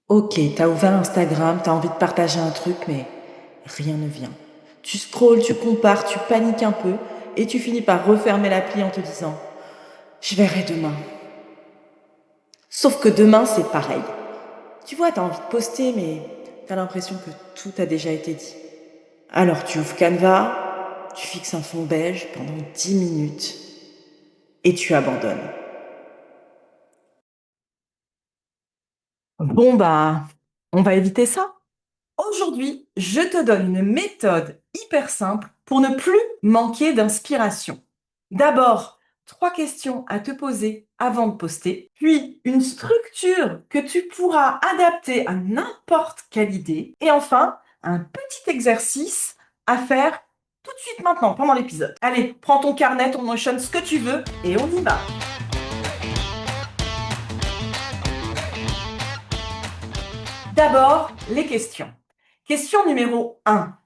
Ok, t'as ouvert Instagram, t'as envie de partager un truc, mais rien ne vient. Tu scrolles, tu compares, tu paniques un peu, et tu finis par refermer l'appli en te disant je verrai demain. Sauf que demain, c'est pareil. Tu vois, t'as envie de poster, mais t'as l'impression que tout a déjà été dit. Alors tu ouvres Canva, tu fixes un fond beige pendant 10 minutes, et tu abandonnes. Bon bah, on va éviter ça. Aujourd'hui, je te donne une méthode hyper simple pour ne plus manquer d'inspiration. D'abord, 3 questions à te poser avant de poster, puis une structure que tu pourras adapter à n'importe quelle idée, et enfin, un petit exercice à faire tout de suite maintenant, pendant l'épisode. Allez, prends ton carnet, ton Notion, ce que tu veux, et on y va. D'abord, les questions. Question numéro 1.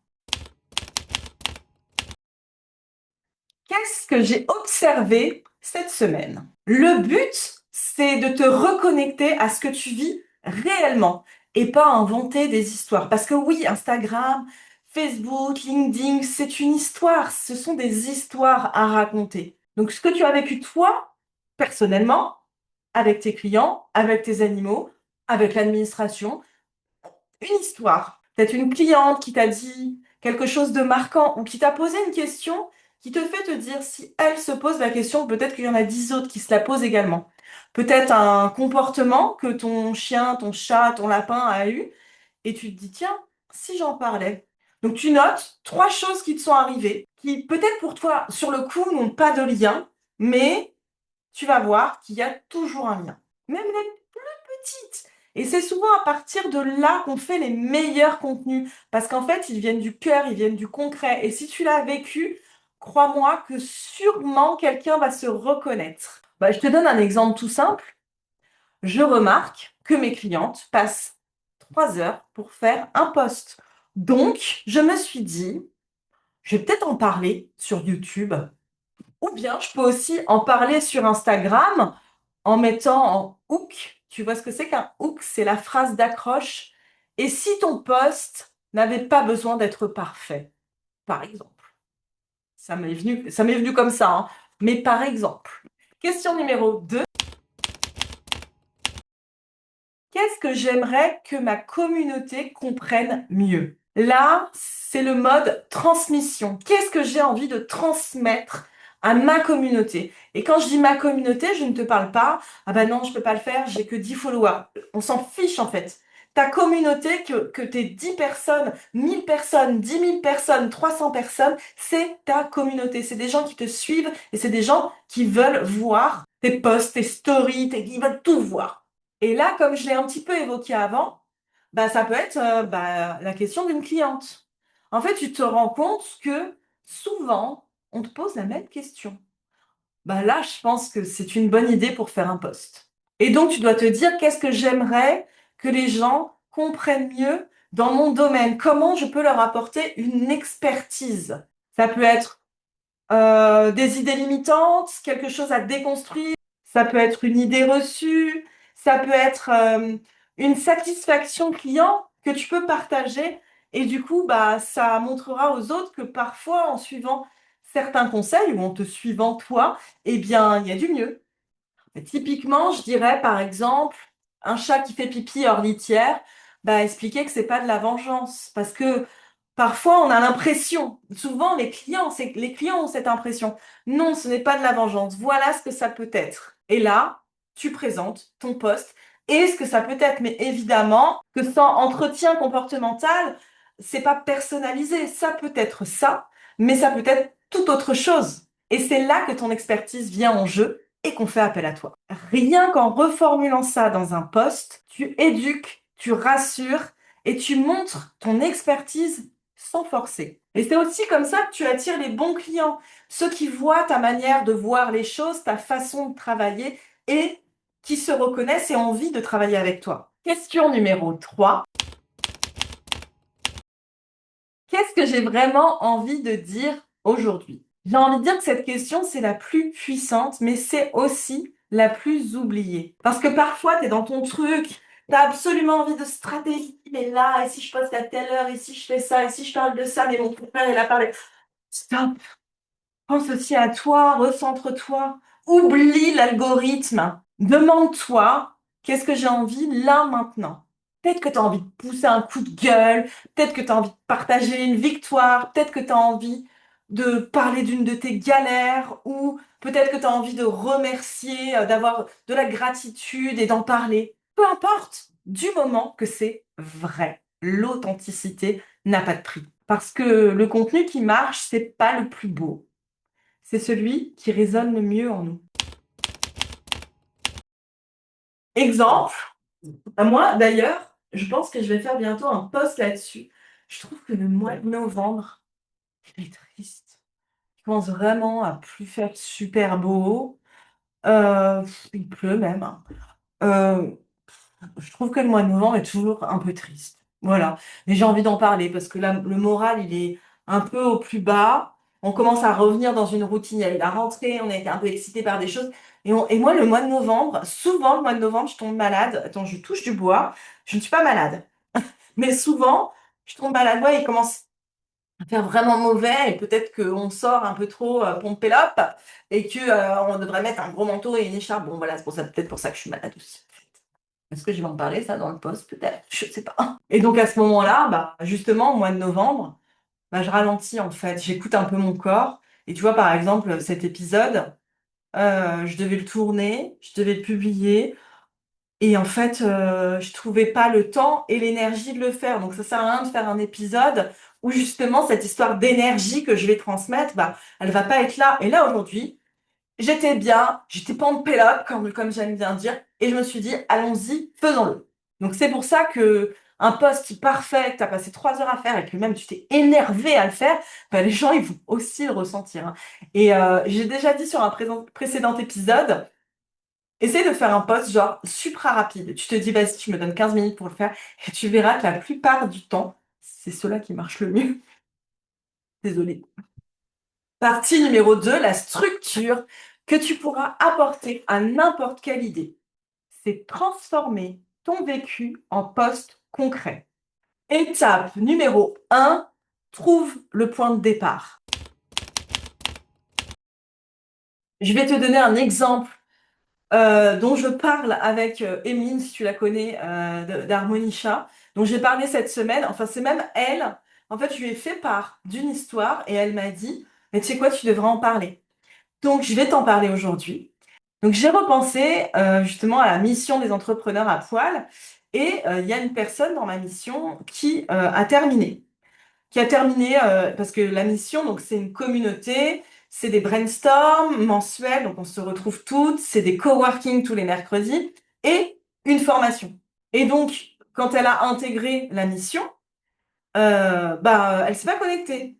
Qu'est-ce que j'ai observé cette semaine? Le but, c'est de te reconnecter à ce que tu vis réellement et pas inventer des histoires. Parce que oui, Instagram, Facebook, LinkedIn, c'est une histoire. Ce sont des histoires à raconter. Donc, ce que tu as vécu toi, personnellement, avec tes clients, avec tes animaux, avec l'administration, une histoire. Peut-être une cliente qui t'a dit quelque chose de marquant ou qui t'a posé une question qui te fait te dire si elle se pose la question, peut-être qu'il y en a 10 autres qui se la posent également. Peut-être un comportement que ton chien, ton chat, ton lapin a eu et tu te dis tiens, si j'en parlais. Donc tu notes 3 choses qui te sont arrivées qui peut-être pour toi sur le coup n'ont pas de lien, mais tu vas voir qu'il y a toujours un lien. Même les petites. Et c'est souvent à partir de là qu'on fait les meilleurs contenus. Parce qu'en fait, ils viennent du cœur, ils viennent du concret. Et si tu l'as vécu, crois-moi que sûrement quelqu'un va se reconnaître. Bah, je te donne un exemple tout simple. Je remarque que mes clientes passent 3 heures pour faire un post. Donc, je me suis dit, je vais peut-être en parler sur YouTube. Ou bien, je peux aussi en parler sur Instagram en mettant en hook. Tu vois ce que c'est qu'un hook? C'est la phrase d'accroche. Et si ton post n'avait pas besoin d'être parfait, par exemple. Ça m'est venu comme ça, hein. Mais par exemple. Question numéro 2. Qu'est-ce que j'aimerais que ma communauté comprenne mieux? Là, c'est le mode transmission. Qu'est-ce que j'ai envie de transmettre à ma communauté? Et quand je dis ma communauté, je ne te parle pas, ah ben non, je peux pas le faire, j'ai que 10 followers. On s'en fiche en fait. Ta communauté, que t'aies 10 personnes, 1000 personnes, 10 000 personnes, 300 personnes, c'est ta communauté. C'est des gens qui te suivent et c'est des gens qui veulent voir tes posts, tes stories, ils veulent tout voir. Et là, comme je l'ai un petit peu évoqué avant, bah, ça peut être la question d'une cliente. En fait, tu te rends compte que souvent, on te pose la même question. Bah, là, je pense que c'est une bonne idée pour faire un post. Et donc, tu dois te dire, qu'est-ce que j'aimerais que les gens comprennent mieux dans mon domaine? Comment je peux leur apporter une expertise? Ça peut être des idées limitantes, quelque chose à déconstruire. Ça peut être une idée reçue, ça peut être une satisfaction client que tu peux partager et du coup, bah, ça montrera aux autres que parfois, en suivant certains conseils ou en te suivant toi, eh bien, il y a du mieux. Et typiquement, je dirais par exemple, un chat qui fait pipi hors litière, bah, expliquer que c'est pas de la vengeance parce que parfois on a l'impression, souvent les clients ont cette impression. Non, ce n'est pas de la vengeance. Voilà ce que ça peut être. Et là, tu présentes ton poste et ce que ça peut être. Mais évidemment que sans entretien comportemental, c'est pas personnalisé. Ça peut être ça, mais ça peut être tout autre chose. Et c'est là que ton expertise vient en jeu et qu'on fait appel à toi. Rien qu'en reformulant ça dans un poste, tu éduques, tu rassures et tu montres ton expertise sans forcer. Et c'est aussi comme ça que tu attires les bons clients, ceux qui voient ta manière de voir les choses, ta façon de travailler et qui se reconnaissent et ont envie de travailler avec toi. Question numéro 3. Qu'est-ce que j'ai vraiment envie de dire aujourd'hui? J'ai envie de dire que cette question, c'est la plus puissante, mais c'est aussi la plus oubliée. Parce que parfois, tu es dans ton truc, T'as absolument envie de stratégie, mais là, et si je poste à telle heure, et si je fais ça, et si je parle de ça, mais mon frère, il a parlé. Stop! Pense aussi à toi, recentre-toi, oublie l'algorithme. Demande-toi, qu'est-ce que j'ai envie là maintenant? Peut-être que tu as envie de pousser un coup de gueule, peut-être que tu as envie de partager une victoire, peut-être que tu as envie de parler d'une de tes galères, ou peut-être que tu as envie de remercier, d'avoir de la gratitude et d'en parler. Peu importe, du moment que c'est vrai. L'authenticité n'a pas de prix. Parce que le contenu qui marche, c'est pas le plus beau, c'est celui qui résonne le mieux en nous. Exemple, moi d'ailleurs, je pense que je vais faire bientôt un post là-dessus. Je trouve que le mois de novembre, il est triste. Il commence vraiment à plus faire super beau. Il pleut même, hein. Euh, je trouve que le mois de novembre est toujours un peu triste. Voilà. Mais j'ai envie d'en parler parce que là, le moral, il est un peu au plus bas. On commence à revenir dans une routine. Il y a eu la rentrée, on a été un peu excité par des choses. Et moi, le mois de novembre, souvent, le mois de novembre, je tombe malade. Attends, je touche du bois. Je ne suis pas malade. Mais souvent, je tombe malade. Ouais, il commence à faire vraiment mauvais et peut-être qu'on sort un peu trop pompélope et que, on devrait mettre un gros manteau et une écharpe. Bon, voilà, c'est pour ça, peut-être pour ça que je suis malade aussi. Est-ce que je vais en parler, ça, dans le post? Peut-être, je sais pas. Et donc, à ce moment-là, bah, justement, au mois de novembre, bah, je ralentis, en fait. J'écoute un peu mon corps. Et tu vois, par exemple, cet épisode, je devais le tourner, je devais le publier. Et en fait, je trouvais pas le temps et l'énergie de le faire. Donc, ça sert à rien de faire un épisode où, justement, cette histoire d'énergie que je vais transmettre, bah, elle va pas être là. Et là, aujourd'hui, j'étais bien, j'étais pas en pélope, comme j'aime bien dire, et je me suis dit, allons-y, faisons-le. Donc c'est pour ça que un post parfait, que tu as passé 3 heures à faire, et que même tu t'es énervé à le faire, bah, les gens, ils vont aussi le ressentir, hein. Et j'ai déjà dit sur un précédent épisode, essaye de faire un post genre supra rapide. Tu te dis, vas-y, tu me donnes 15 minutes pour le faire, et tu verras que la plupart du temps, c'est cela qui marche le mieux. Désolée. Partie numéro 2, la structure que tu pourras apporter à n'importe quelle idée. C'est transformer ton vécu en poste concret. Étape numéro 1, trouve le point de départ. Je vais te donner un exemple dont je parle avec Emeline, si tu la connais, d'Harmonica, dont j'ai parlé cette semaine. Enfin, c'est même elle. En fait, je lui ai fait part d'une histoire et elle m'a dit, mais tu sais quoi, tu devrais en parler. Donc, je vais t'en parler aujourd'hui. Donc, j'ai repensé justement à la mission des entrepreneurs à poil et il y a une personne dans ma mission qui a terminé. Qui a terminé parce que la mission, donc c'est une communauté, c'est des brainstorms mensuels, donc on se retrouve toutes, c'est des coworking tous les mercredis et une formation. Et donc, quand elle a intégré la mission, bah, elle s'est pas connectée.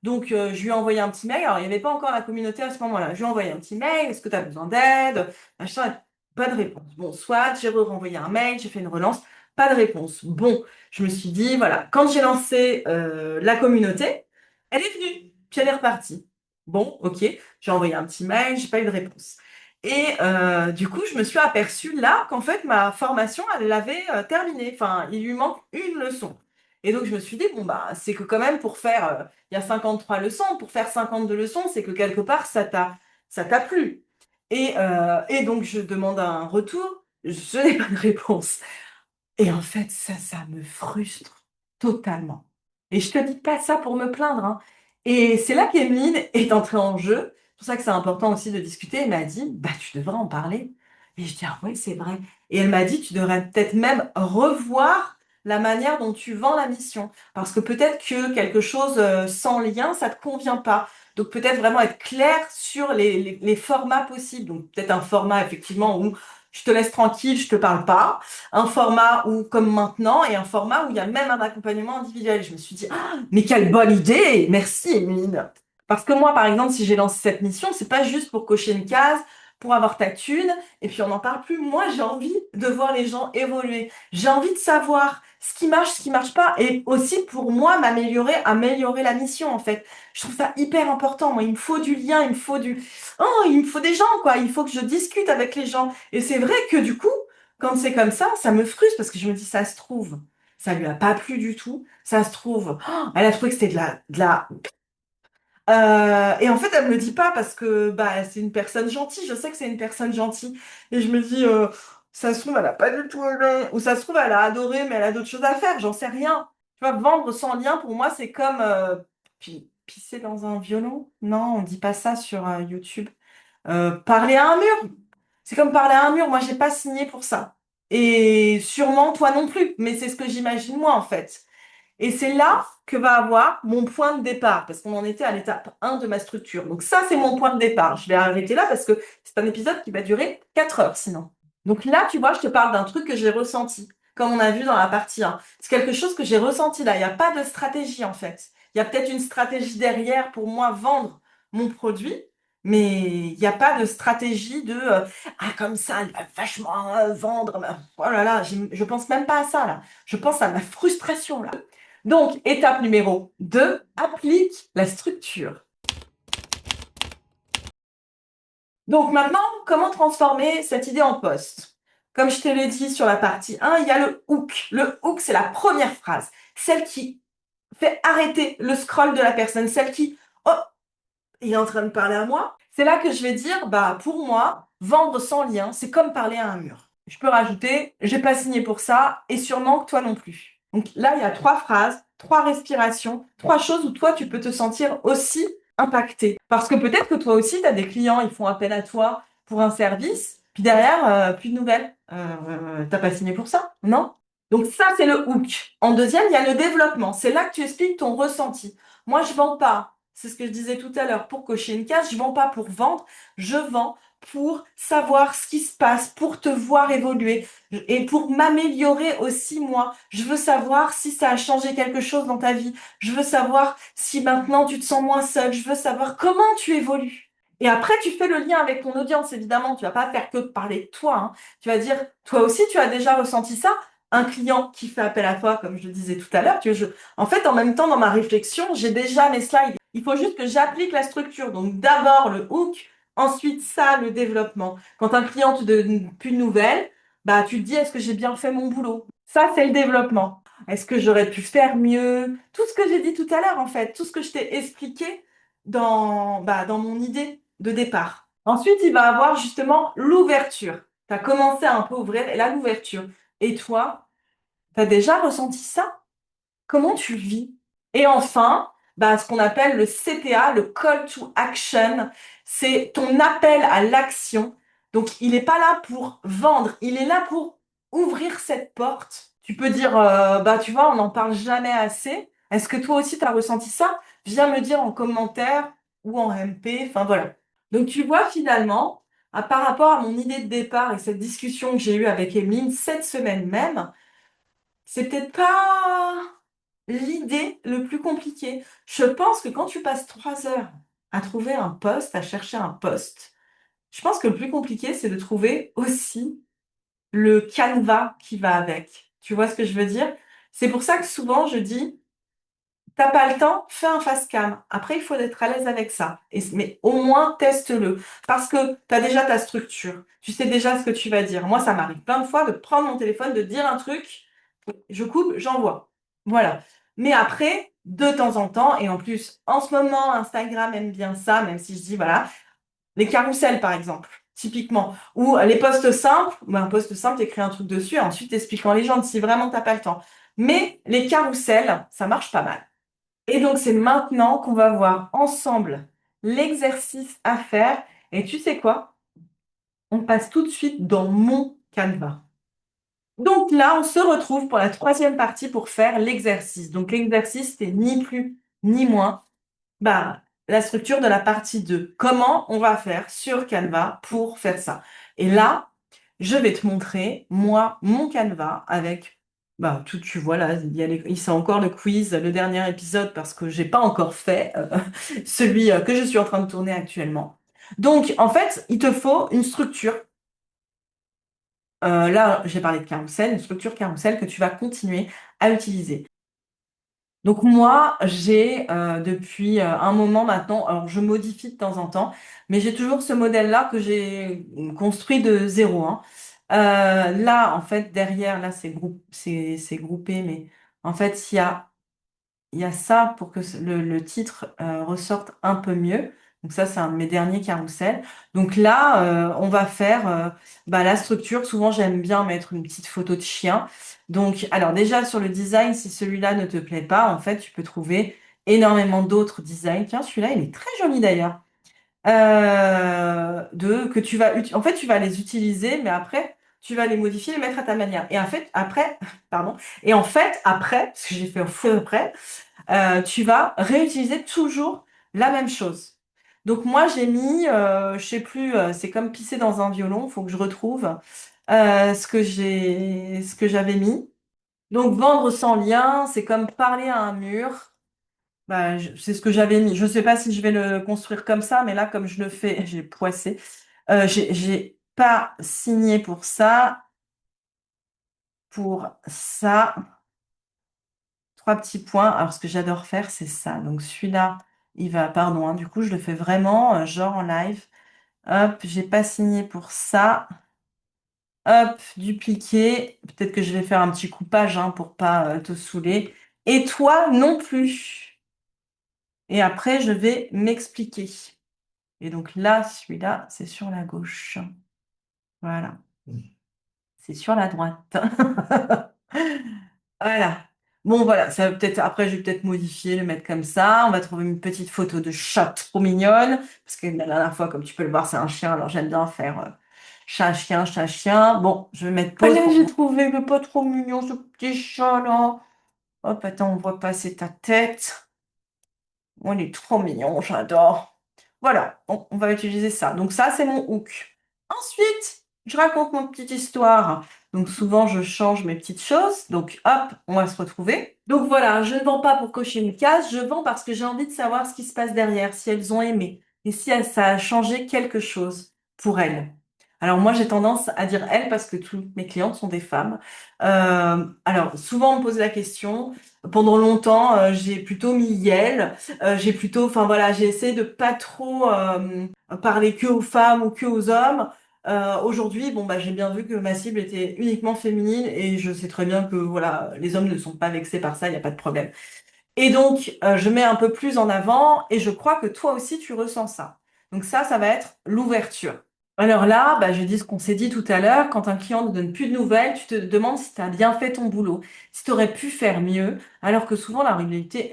Donc, je lui ai envoyé un petit mail. Alors, il n'y avait pas encore la communauté à ce moment-là. Je lui ai envoyé un petit mail. Est-ce que tu as besoin d'aide? Machin. Pas de réponse. Bon, soit j'ai renvoyé un mail, j'ai fait une relance. Pas de réponse. Bon, je me suis dit, voilà, quand j'ai lancé la communauté, elle est venue. Puis elle est repartie. Bon, ok. J'ai envoyé un petit mail, j'ai pas eu de réponse. Et du coup, je me suis aperçue là qu'en fait, ma formation, elle l'avait terminée. Enfin, il lui manque une leçon. Et donc, je me suis dit, bon, bah, c'est que quand même, pour faire, il y a 53 leçons, pour faire 52 leçons, c'est que quelque part, ça t'a plu. Et donc, je demande un retour, je n'ai pas de réponse. Et en fait, ça me frustre totalement. Et je te dis pas ça pour me plaindre, hein. Et c'est là qu'Emeline est entrée en jeu. C'est pour ça que c'est important aussi de discuter. Elle m'a dit, bah, tu devrais en parler. Et je dis, ah ouais, c'est vrai. Et elle m'a dit, tu devrais peut-être même revoir la manière dont tu vends la mission. Parce que peut-être que quelque chose sans lien, ça te convient pas. Donc peut-être vraiment être clair sur les formats possibles. Donc peut-être un format effectivement où je te laisse tranquille, je te parle pas, un format où, comme maintenant, et un format où il y a même un accompagnement individuel. Je me suis dit, ah, mais quelle bonne idée! Merci, Emeline. Parce que moi, par exemple, si j'ai lancé cette mission, c'est pas juste pour cocher une case, pour avoir ta thune, et puis on n'en parle plus. Moi, j'ai envie de voir les gens évoluer. J'ai envie de savoir ce qui marche pas, et aussi pour moi, améliorer la mission, en fait. Je trouve ça hyper important. Moi, il me faut du lien, il me faut des gens, quoi. Il faut que je discute avec les gens. Et c'est vrai que du coup, Quand c'est comme ça me frustre parce que je me dis, ça se trouve, ça lui a pas plu du tout. Ça se trouve, oh, elle a trouvé que c'était et en fait, elle me le dit pas parce que bah c'est une personne gentille. Je sais que c'est une personne gentille. Et je me dis, ça se trouve, elle a pas du tout aimé. Ou ça se trouve, elle a adoré, mais elle a d'autres choses à faire. J'en sais rien. Tu vois, vendre sans lien, pour moi, c'est comme pisser dans un violon. Non, on dit pas ça sur YouTube. Parler à un mur. C'est comme parler à un mur. Moi, j'ai pas signé pour ça. Et sûrement toi non plus. Mais c'est ce que j'imagine moi, en fait. Et c'est là que va avoir mon point de départ, parce qu'on en était à l'étape 1 de ma structure. Donc ça, c'est mon point de départ. Je vais arrêter là parce que c'est un épisode qui va durer 4 heures sinon. Donc là, tu vois, je te parle d'un truc que j'ai ressenti, comme on a vu dans la partie 1. C'est quelque chose que j'ai ressenti là. Il n'y a pas de stratégie en fait. Il y a peut-être une stratégie derrière pour moi vendre mon produit, mais il n'y a pas de stratégie de ah comme ça, elle va vachement vendre. Oh là là, je pense même pas à ça là. Je pense à ma frustration là. Donc, étape numéro 2, applique la structure. Donc maintenant, comment transformer cette idée en poste? Comme je te l'ai dit sur la partie 1, il y a le hook. Le hook, c'est la première phrase, celle qui fait arrêter le scroll de la personne, celle qui, oh, il est en train de parler à moi. C'est là que je vais dire, bah, pour moi, vendre sans lien, c'est comme parler à un mur. Je peux rajouter, j'ai pas signé pour ça, et sûrement que toi non plus. Donc là, il y a 3 phrases, 3 respirations, 3 choses où toi, tu peux te sentir aussi impacté. Parce que peut-être que toi aussi, tu as des clients, ils font appel à toi pour un service, puis derrière, plus de nouvelles. T'as pas signé pour ça, non? Donc ça, c'est le hook. En deuxième, il y a le développement. C'est là que tu expliques ton ressenti. Moi, je vends pas. C'est ce que je disais tout à l'heure. Pour cocher une case, je vends pas pour vendre. Je vends pour savoir ce qui se passe, pour te voir évoluer et pour m'améliorer aussi moi. Je veux savoir si ça a changé quelque chose dans ta vie. Je veux savoir si maintenant tu te sens moins seule. Je veux savoir comment tu évolues. Et après, tu fais le lien avec ton audience, évidemment. Tu vas pas faire que de parler de toi, hein. Tu vas dire, toi aussi, tu as déjà ressenti ça. Un client qui fait appel à toi, comme je le disais tout à l'heure, en fait, en même temps, dans ma réflexion, j'ai déjà mes slides. Il faut juste que j'applique la structure. Donc, d'abord le hook, ensuite ça, le développement. Quand un client te donne plus de nouvelles, bah, tu te dis, est-ce que j'ai bien fait mon boulot? Ça, c'est le développement. Est-ce que j'aurais pu faire mieux? Tout ce que j'ai dit tout à l'heure, en fait, tout ce que je t'ai expliqué dans mon idée de départ. Ensuite, il va avoir justement l'ouverture. Tu as commencé à un peu ouvrir et là, l'ouverture. Et toi, tu as déjà ressenti ça? Comment tu le vis? Et enfin, bah, ce qu'on appelle le CTA, le Call to Action, c'est ton appel à l'action. Donc, il n'est pas là pour vendre, il est là pour ouvrir cette porte. Tu peux dire, bah, tu vois, on n'en parle jamais assez. Est-ce que toi aussi, tu as ressenti ça? Viens me dire en commentaire ou en MP, enfin voilà. Donc, tu vois, finalement, par rapport à mon idée de départ et cette discussion que j'ai eue avec Emeline cette semaine même, c'est peut-être pas l'idée le plus compliqué. Je pense que quand tu passes 3 heures à trouver un poste, à chercher un poste, je pense que le plus compliqué, c'est de trouver aussi le canevas qui va avec. Tu vois ce que je veux dire? C'est pour ça que souvent je dis, t'as pas le temps, fais un face cam. Après, il faut être à l'aise avec ça. Mais au moins, teste-le. Parce que tu as déjà ta structure. Tu sais déjà ce que tu vas dire. Moi, ça m'arrive plein de fois de prendre mon téléphone, de dire un truc, je coupe, j'envoie. Voilà. Mais après, de temps en temps, et en plus, en ce moment, Instagram aime bien ça, même si je dis, voilà, les carousels, par exemple, typiquement, ou les posts simples, ou un post simple, t'écris un truc dessus, et ensuite t'expliques en légende si vraiment t'as pas le temps. Mais les carousels, ça marche pas mal. Et donc, c'est maintenant qu'on va voir ensemble l'exercice à faire. Et tu sais quoi? On passe tout de suite dans mon canevas. Donc là, on se retrouve pour la troisième partie pour faire l'exercice. Donc l'exercice, c'est ni plus ni moins bah, la structure de la partie 2. Comment on va faire sur Canva pour faire ça? Et là, je vais te montrer, moi, mon Canva avec, bah, tout, tu vois, là, il c'est encore le quiz, le dernier épisode, parce que j'ai pas encore fait celui que je suis en train de tourner actuellement. Donc, en fait, il te faut une structure. Là, j'ai parlé de carrousel, une structure carrousel que tu vas continuer à utiliser. Donc moi, j'ai depuis un moment maintenant, alors je modifie de temps en temps, mais j'ai toujours ce modèle-là que j'ai construit de zéro, hein. Là, en fait, derrière, là, c'est groupé, mais en fait, il y a ça pour que le titre ressorte un peu mieux. Donc ça, c'est un de mes derniers carousels. Donc là, on va faire bah, la structure. Souvent, j'aime bien mettre une petite photo de chien. Donc, alors déjà sur le design, si celui-là ne te plaît pas, en fait, tu peux trouver énormément d'autres designs. Tiens, celui-là, il est très joli d'ailleurs. Que en fait, tu vas les utiliser, mais après, tu vas les modifier, les mettre à ta manière. Et en fait, après, pardon. Et en fait, après, parce que j'ai fait un fou après, tu vas réutiliser toujours la même chose. Donc moi j'ai mis, je sais plus, c'est comme pisser dans un violon, faut que je retrouve ce que j'avais mis. Donc vendre sans lien, c'est comme parler à un mur. Bah, c'est ce que j'avais mis. Je sais pas si je vais le construire comme ça, mais là comme je le fais, j'ai poissé. J'ai pas signé pour ça. Trois petits points. Alors, ce que j'adore faire, c'est ça. Donc, celui-là, il va, pardon, hein, du coup, je le fais vraiment, genre en live. Hop, j'ai pas signé pour ça. Hop, dupliquer. Peut-être que je vais faire un petit coupage, hein, pour pas te saouler. Et toi non plus. Et après, je vais m'expliquer. Et donc là, celui-là, c'est sur la gauche. Voilà. C'est sur la droite. Voilà. Bon, voilà, ça va peut-être, après, je vais peut-être modifier, le mettre comme ça. On va trouver une petite photo de chat trop mignonne. Parce que la dernière fois, comme tu peux le voir, c'est un chien. Alors, j'aime bien faire chat, chien, chat, chien. Bon, je vais mettre pause. Là, j'ai trouvé le pas trop mignon, ce petit chat, là. Hop, attends, on voit passer ta tête. Oh, il est trop mignon, j'adore. Voilà, on va utiliser ça. Donc ça, c'est mon hook. Ensuite, je raconte mon petite histoire. Donc souvent, je change mes petites choses. Donc hop, on va se retrouver. Donc voilà, je ne vends pas pour cocher une case, je vends parce que j'ai envie de savoir ce qui se passe derrière, si elles ont aimé et si ça a changé quelque chose pour elles. Alors moi, j'ai tendance à dire elles parce que toutes mes clientes sont des femmes. Alors souvent, on me pose la question. Pendant longtemps, j'ai plutôt mis Yel. J'ai plutôt, enfin voilà, j'ai essayé de pas trop parler que aux femmes ou que aux hommes. Aujourd'hui, bon bah j'ai bien vu que ma cible était uniquement féminine et je sais très bien que voilà, les hommes ne sont pas vexés par ça, il n'y a pas de problème. Et donc je mets un peu plus en avant et je crois que toi aussi tu ressens ça. Donc ça va être l'ouverture. Alors là, bah, je dis ce qu'on s'est dit tout à l'heure, quand un client ne donne plus de nouvelles, tu te demandes si tu as bien fait ton boulot, si tu aurais pu faire mieux, alors que souvent la réalité,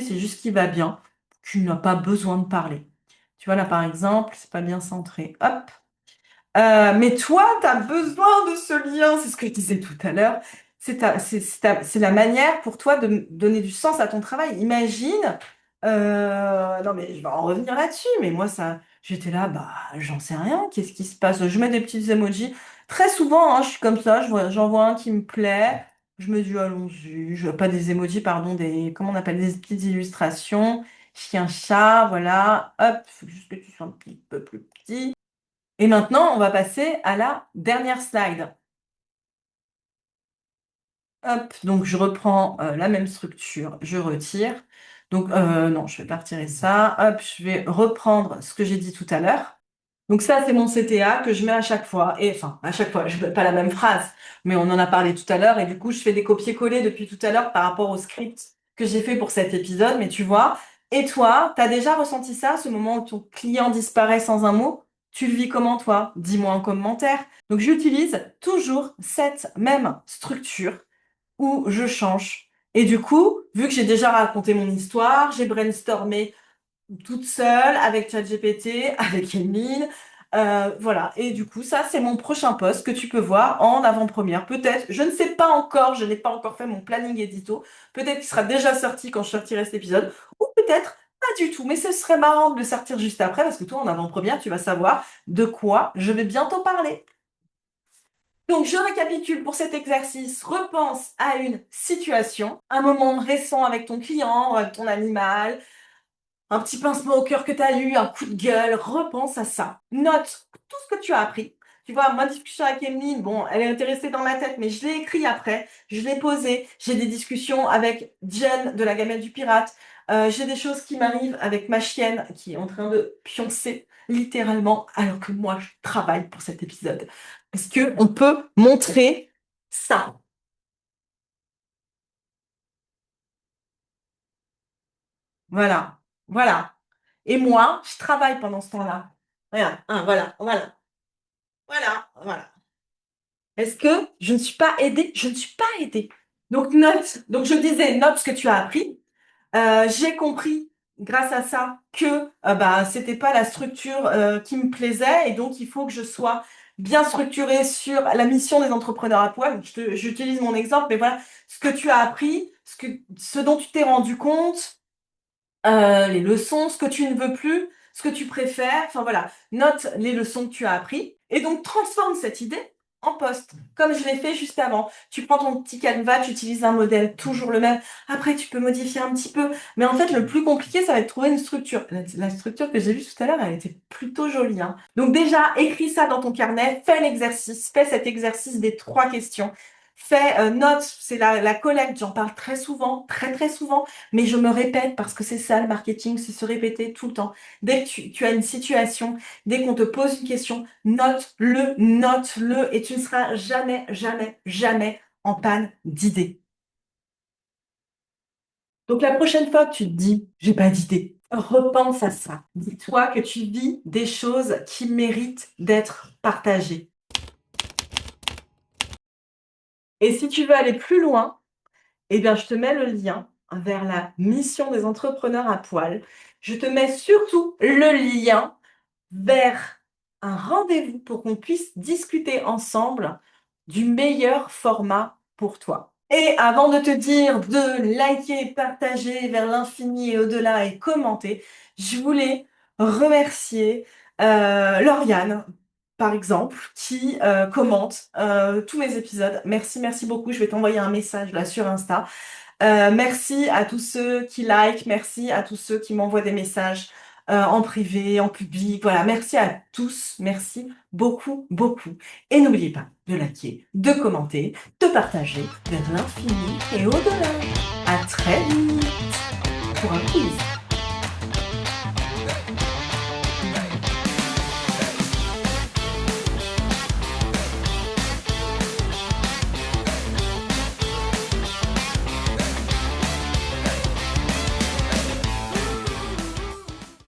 c'est juste qu'il va bien, tu n'as pas besoin de parler. Tu vois, là, par exemple, c'est pas bien centré. Hop. Mais toi, tu as besoin de ce lien, c'est ce que je disais tout à l'heure. C'est la manière pour toi de donner du sens à ton travail. Imagine, non mais je vais en revenir là-dessus, mais moi ça, j'étais là, bah j'en sais rien, qu'est-ce qui se passe? Je mets des petits emojis. Très souvent, hein, je suis comme ça, j'en vois un qui me plaît, je me dis allons-y, pas des emojis, pardon, comment on appelle, des petites illustrations, chien, chat, voilà, hop, faut juste que tu sois un petit peu plus petit. Et maintenant, on va passer à la dernière slide. Hop, donc je reprends la même structure, je retire. Donc non, je vais pas retirer ça. Hop, je vais reprendre ce que j'ai dit tout à l'heure. Donc ça, c'est mon CTA que je mets à chaque fois. Et enfin, à chaque fois, je ne mets pas la même phrase, mais on en a parlé tout à l'heure. Et du coup, je fais des copier-coller depuis tout à l'heure par rapport au script que j'ai fait pour cet épisode. Mais tu vois, et toi, tu as déjà ressenti ça, ce moment où ton client disparaît sans un mot? Tu le vis comment, toi? Dis-moi en commentaire. Donc, j'utilise toujours cette même structure où je change. Et du coup, vu que j'ai déjà raconté mon histoire, j'ai brainstormé toute seule avec ChatGPT, avec Emeline, voilà. Et du coup, ça, c'est mon prochain post que tu peux voir en avant-première. Peut-être, je ne sais pas encore, je n'ai pas encore fait mon planning édito. Peut-être qu'il sera déjà sorti quand je sortirai cet épisode, ou peut-être pas du tout. Mais ce serait marrant de le sortir juste après, parce que toi, en avant-première, tu vas savoir de quoi je vais bientôt parler. Donc, je récapitule pour cet exercice. Repense à une situation, un moment récent avec ton client, avec ton animal, un petit pincement au cœur que tu as eu, un coup de gueule. Repense à ça. Note tout ce que tu as appris. Tu vois, ma discussion avec Emeline, bon, elle est intéressée dans ma tête, mais je l'ai écrit après, je l'ai posé. J'ai des discussions avec Jen de la Gamelle du Pirate. J'ai des choses qui m'arrivent avec ma chienne qui est en train de pioncer littéralement alors que moi je travaille pour cet épisode. Est-ce qu'on peut montrer ça? Voilà, voilà. Et moi, je travaille pendant ce temps-là. Voilà, hein, voilà, voilà, voilà, voilà. Est-ce que je ne suis pas aidée? Je ne suis pas aidée. Donc note, donc je disais, note ce que tu as appris. J'ai compris grâce à ça que bah, c'était pas la structure qui me plaisait et donc il faut que je sois bien structurée sur la mission des entrepreneurs à poil. J'utilise mon exemple, mais voilà, ce que tu as appris, ce dont tu t'es rendu compte, les leçons, ce que tu ne veux plus, ce que tu préfères. Enfin voilà, note les leçons que tu as appris et donc transforme cette idée en poste, comme je l'ai fait juste avant. Tu prends ton petit canevas, tu utilises un modèle, toujours le même. Après, tu peux modifier un petit peu. Mais en fait, le plus compliqué, ça va être de trouver une structure. La structure que j'ai vue tout à l'heure, elle était plutôt jolie, hein. Donc déjà, écris ça dans ton carnet, fais l'exercice, fais cet exercice des 3 questions. Fais note, c'est la collecte, j'en parle très souvent, très très souvent. Mais je me répète parce que c'est ça le marketing, c'est se répéter tout le temps. Dès que tu as une situation, dès qu'on te pose une question, note-le, et tu ne seras jamais, jamais, jamais en panne d'idées. Donc la prochaine fois que tu te dis, j'ai pas d'idée, repense à ça. Dis-toi que tu vis des choses qui méritent d'être partagées. Et si tu veux aller plus loin, eh bien, je te mets le lien vers la mission des entrepreneurs à poil. Je te mets surtout le lien vers un rendez-vous pour qu'on puisse discuter ensemble du meilleur format pour toi. Et avant de te dire de liker, partager vers l'infini et au-delà et commenter, je voulais remercier Lauriane, par exemple, qui commente tous mes épisodes. Merci, merci beaucoup. Je vais t'envoyer un message là sur Insta. Merci à tous ceux qui like, merci à tous ceux qui m'envoient des messages en privé, en public. Voilà, merci à tous, merci beaucoup, beaucoup. Et n'oubliez pas de liker, de commenter, de partager vers l'infini et au-delà. À très vite pour un quiz.